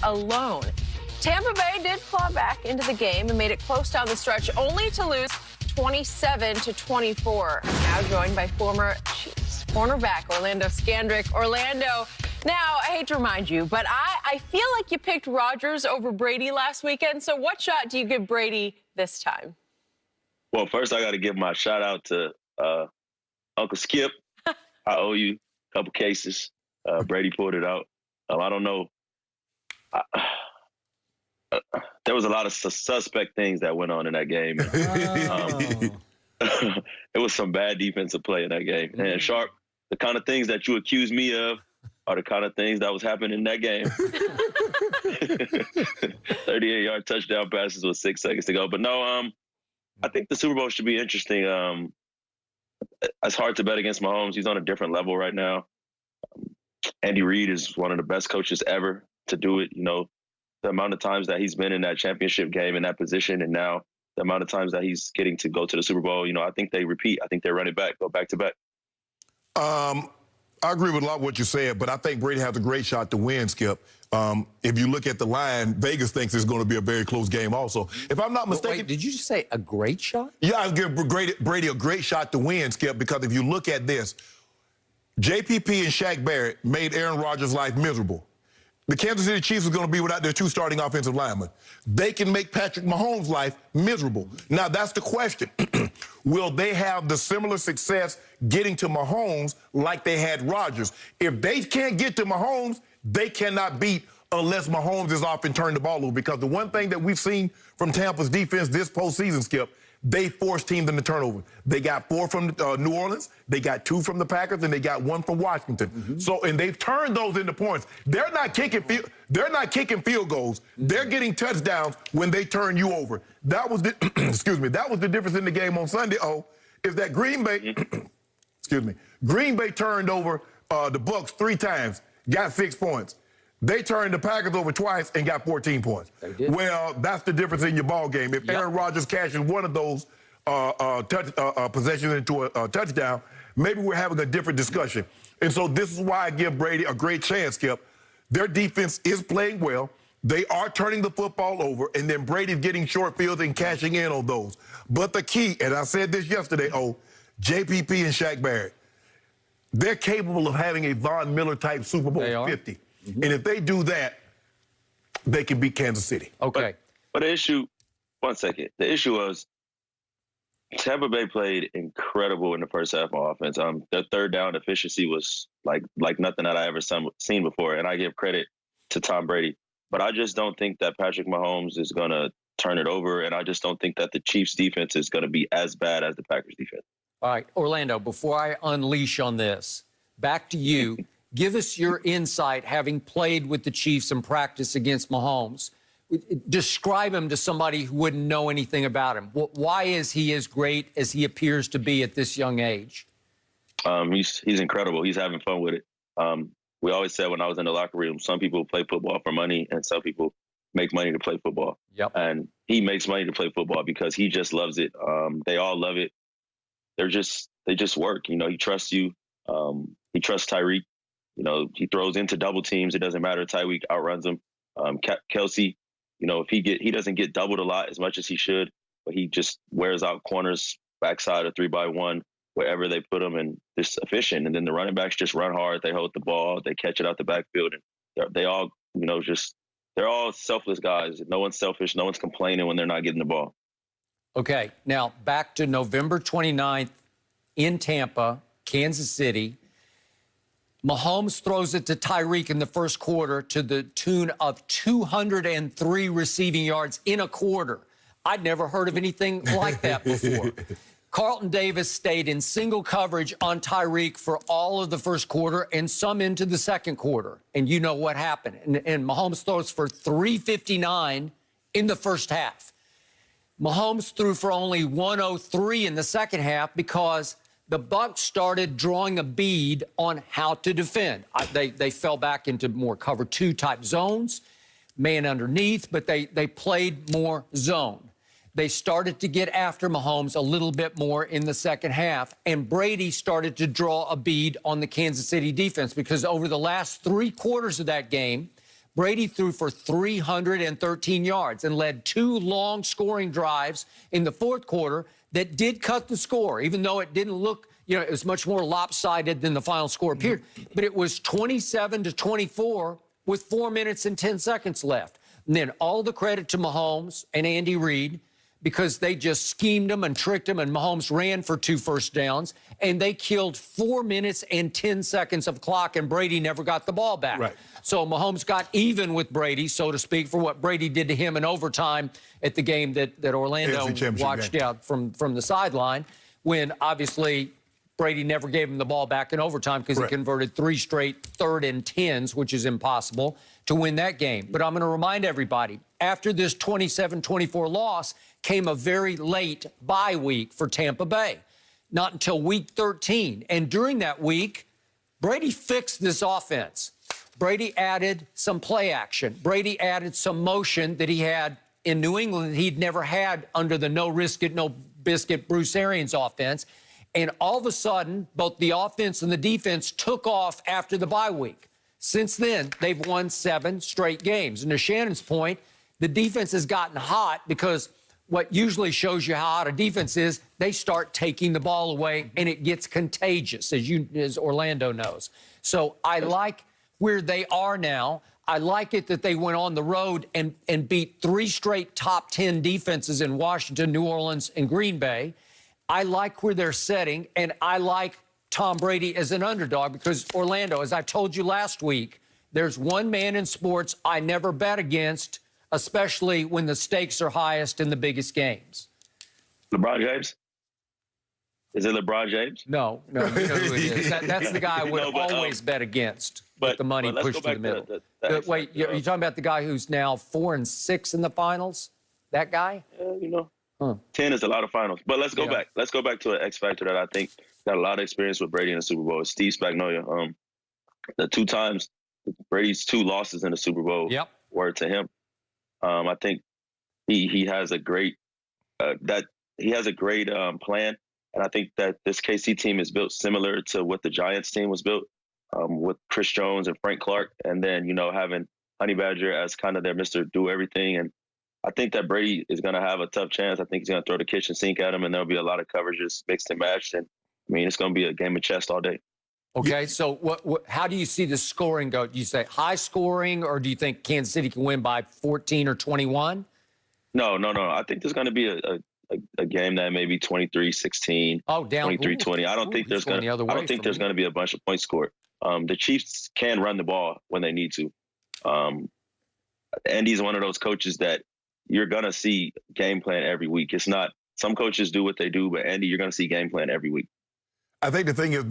alone. Tampa Bay did claw back into the game and made it close down the stretch, only to lose 27-24. I'm now joined by former Chiefs cornerback Orlando Scandrick. Orlando, now, I hate to remind you, but I feel like you picked Rodgers over Brady last weekend. So what shot do you give Brady this time? Well, first I got to give my shout out to Uncle Skip. I owe you a couple cases. Brady pulled it out. I don't know. There was a lot of suspect things that went on in that game. It was some bad defensive play in that game. And Sharp, the kind of things that you accuse me of are the kind of things that was happening in that game. 38-yard touchdown passes with 6 seconds to go. But no, I think the Super Bowl should be interesting. It's hard to bet against Mahomes. He's on a different level right now. Andy Reid is one of the best coaches ever to do it. You know, the amount of times that he's been in that championship game in that position, and now the amount of times that he's getting to go to the Super Bowl, you know, I think they repeat. I think they run it back, go back to back. I agree with a lot of what you said, but I think Brady has a great shot to win, Skip. If you look at the line, Vegas thinks it's going to be a very close game also. If I'm not mistaken... Wait, did you just say a great shot? Yeah, I give Brady a great shot to win, Skip, because if you look at this, JPP and Shaq Barrett made Aaron Rodgers' life miserable. The Kansas City Chiefs are going to be without their 2 starting offensive linemen. They can make Patrick Mahomes' life miserable. Now, that's the question. Will they have the similar success getting to Mahomes like they had Rodgers? If they can't get to Mahomes, they cannot beat unless Mahomes is off and turn the ball over. Because the one thing that we've seen from Tampa's defense this postseason, Skip, they forced teams into turnover. They got 4 from New Orleans, they got 2 from the Packers, and they got 1 from Washington. So, and they've turned those into points. They're not kicking field goals. They're getting touchdowns when they turn you over. That was the excuse me. That was the difference in the game on Sunday. Is that Green Bay? Excuse me. Green Bay turned over the Bucs 3 times, got 6 points. They turned the Packers over twice and got 14 points. Well, that's the difference in your ball game. If Aaron Rodgers cashes one of those possessions into a touchdown, maybe we're having a different discussion. And so this is why I give Brady a great chance, Skip. Their defense is playing well. They are turning the football over, and then Brady's getting short fields and cashing in on those. But the key, and I said this yesterday, JPP and Shaq Barrett, they're capable of having a Von Miller-type Super Bowl 50. And if they do that, they can beat Kansas City. Okay. But the issue, one second. The issue was Tampa Bay played incredible in the first half on offense. Their third down efficiency was like nothing that I ever seen before. And I give credit to Tom Brady. But I just don't think that Patrick Mahomes is going to turn it over. And I just don't think that the Chiefs defense is going to be as bad as the Packers defense. All right, Orlando, before I unleash on this, back to you. Give us your insight, having played with the Chiefs in practice against Mahomes. Describe him to somebody who wouldn't know anything about him. Why is he as great as he appears to be at this young age? He's incredible. He's having fun with it. We always said when I was in the locker room, some people play football for money and some people make money to play football. And he makes money to play football because he just loves it. They all love it. They just work. You know, he trusts you. He trusts Tyreek. You know, he throws into double teams. It doesn't matter. Tyreek outruns him. Kelsey, you know, he doesn't get doubled a lot as much as he should, but he just wears out corners, backside of 3-by-1, wherever they put him, and just efficient. And then the running backs just run hard. They hold the ball. They catch it out the backfield. And they all, you know, they're all selfless guys. No one's selfish. No one's complaining when they're not getting the ball. Okay, now back to November 29th in Tampa, Kansas City. Mahomes throws it to Tyreek in the first quarter to the tune of 203 receiving yards in a quarter. I'd never heard of anything like that before. Carlton Davis stayed in single coverage on Tyreek for all of the first quarter and some into the second quarter. And you know what happened. And Mahomes throws for 359 in the first half. Mahomes threw for only 103 in the second half because the Bucs started drawing a bead on how to defend. They fell back into more cover 2 type zones, man underneath, but they played more zone. They started to get after Mahomes a little bit more in the second half, and Brady started to draw a bead on the Kansas City defense because over the last 3 quarters of that game, Brady threw for 313 yards and led 2 long scoring drives in the fourth quarter that did cut the score, even though it didn't look, it was much more lopsided than the final score appeared. But it was 27-24 with 4 minutes and 10 seconds left. And then all the credit to Mahomes and Andy Reid, because they just schemed him and tricked him, and Mahomes ran for 2 first downs, and they killed 4 minutes and 10 seconds of clock, and Brady never got the ball back. Right. So Mahomes got even with Brady, so to speak, for what Brady did to him in overtime at the game that Orlando watched out from the sideline, when obviously Brady never gave him the ball back in overtime because he converted 3 straight 3rd and 10s, which is impossible, to win that game. But I'm going to remind everybody, after this 27-24 loss came a very late bye week for Tampa Bay, not until week 13. And during that week, Brady fixed this offense. Brady added some play action. Brady added some motion that he had in New England that he'd never had under the no-risk-it, no-biscuit Bruce Arians offense. And all of a sudden, both the offense and the defense took off after the bye week. Since then, they've won 7 straight games. And to Shannon's point, the defense has gotten hot because what usually shows you how hot a defense is, they start taking the ball away, and it gets contagious, as Orlando knows. So I like where they are now. I like it that they went on the road and beat 3 straight top 10 defenses in Washington, New Orleans, and Green Bay. I like where they're setting, and I like Tom Brady as an underdog because Orlando, as I told you last week, there's one man in sports I never bet against, especially when the stakes are highest in the biggest games. LeBron James? Is it LeBron James? No, you know who it is. That's the guy I would always bet against with the money pushed to the middle. Wait, are you talking about the guy who's now 4-6 in the finals? That guy? 10 is a lot of finals. But let's go back. Let's go back to an X factor that I think got a lot of experience with Brady in the Super Bowl. It's Steve Spagnuolo. The 2 times Brady's 2 losses in the Super Bowl were to him. I think he has a great plan, and I think that this KC team is built similar to what the Giants team was built, with Chris Jones and Frank Clark, and then having Honey Badger as kind of their Mr. Do Everything. And I think that Brady is going to have a tough chance. I think he's going to throw the kitchen sink at him, and there'll be a lot of coverages mixed and matched. And it's going to be a game of chess all day. Okay, so how do you see the scoring go? Do you say high scoring, or do you think Kansas City can win by 14 or 21? No. I think there's going to be a game that maybe 23-16, 23-20. I don't think there's going to be a bunch of points scored. The Chiefs can run the ball when they need to. Andy's one of those coaches that you're going to see game plan every week. It's not some coaches do what they do, but Andy, you're going to see game plan every week. I think the thing is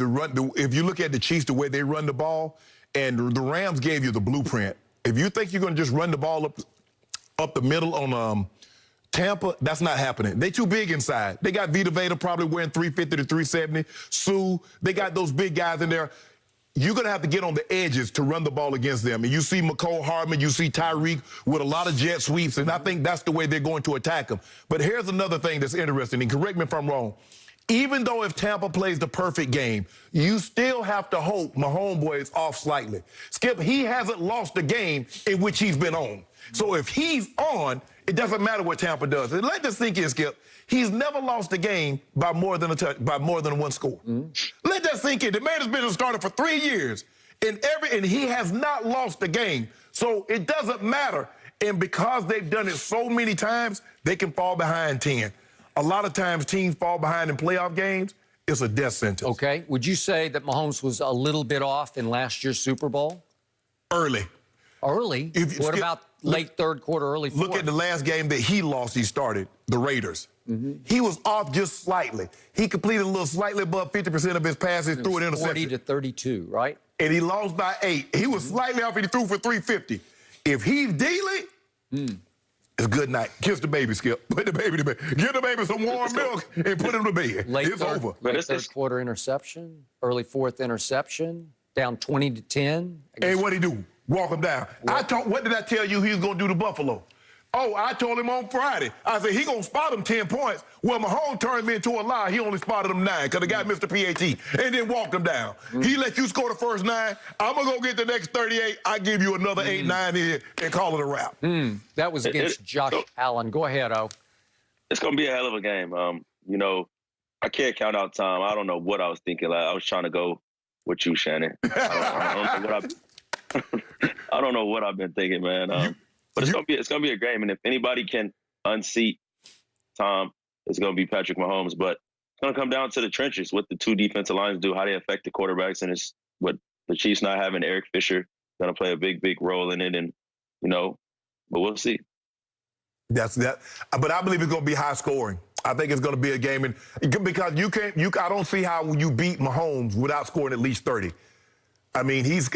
if you look at the Chiefs, the way they run the ball, and the Rams gave you the blueprint. If you think you're going to just run the ball up the middle on Tampa, that's not happening. They too big inside. They got Vita Vea probably wearing 350 to 370. Sue, they got those big guys in there. You're going to have to get on the edges to run the ball against them. And you see McCole Hardman, you see Tyreek with a lot of jet sweeps, and I think that's the way they're going to attack them. But here's another thing that's interesting, and correct me if I'm wrong. Even though if Tampa plays the perfect game, you still have to hope my homeboy is off slightly. Skip, he hasn't lost a game in which he's been on. So if he's on, it doesn't matter what Tampa does. And let this sink in, Skip. He's never lost a game by more than one score. Let that sink in. The man has been a starter for 3 years, and he has not lost a game. So it doesn't matter. And because they've done it so many times, they can fall behind 10. A lot of times teams fall behind in playoff games. It's a death sentence. Okay. Would you say that Mahomes was a little bit off in last year's Super Bowl? Early. What about late third quarter, early fourth? Look at the last game that he lost, he started, the Raiders. He was off just slightly. He completed a little slightly above 50% of his passes, threw an interception. 40-32, right? And he lost by 8. He was slightly off and he threw for 350. If he's dealing, it's good night. Kiss the baby, Skip. Put the baby to bed. Give the baby some warm milk and put him to bed. It's over. Late third quarter interception, early fourth interception, down 20-10. And what'd he do? Walk him down. What did I tell you he was going to do to Buffalo? Oh, I told him on Friday. I said, he going to spot him 10 points. Well, Mahomes turned me into a lie. He only spotted him 9 because the guy missed the PAT and then walked him down. He let you score the first 9. I'm going to go get the next 38. I give you another 8, 9 here and call it a wrap. That was against Josh Allen. Go ahead, O. It's going to be a hell of a game. You know, I can't count out time. I don't know what I was thinking. Like, I was trying to go with you, Shannon. I don't know what I've been thinking, man. But it's gonna be a game, and if anybody can unseat Tom, it's gonna be Patrick Mahomes. But it's gonna come down to the trenches, what the two defensive lines do, how they affect the quarterbacks, and it's what the Chiefs not having Eric Fisher gonna play a big role in it, and you know, but we'll see. That's that. But I believe it's gonna be high scoring. I think it's gonna be a game, and because I don't see how you beat Mahomes without scoring at least 30. I mean, he's.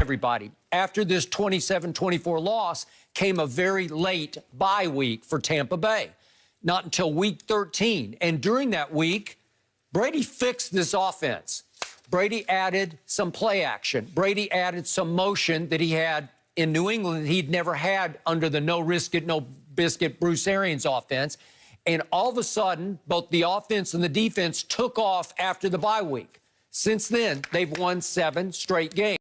Everybody. After this 27-24 loss came a very late bye week for Tampa Bay, not until week 13. And during that week, Brady fixed this offense. Brady added some play action. Brady added some motion that he had in New England that he'd never had under the no risk it, no biscuit Bruce Arians offense. And all of a sudden, both the offense and the defense took off after the bye week. Since then, they've won 7 straight games.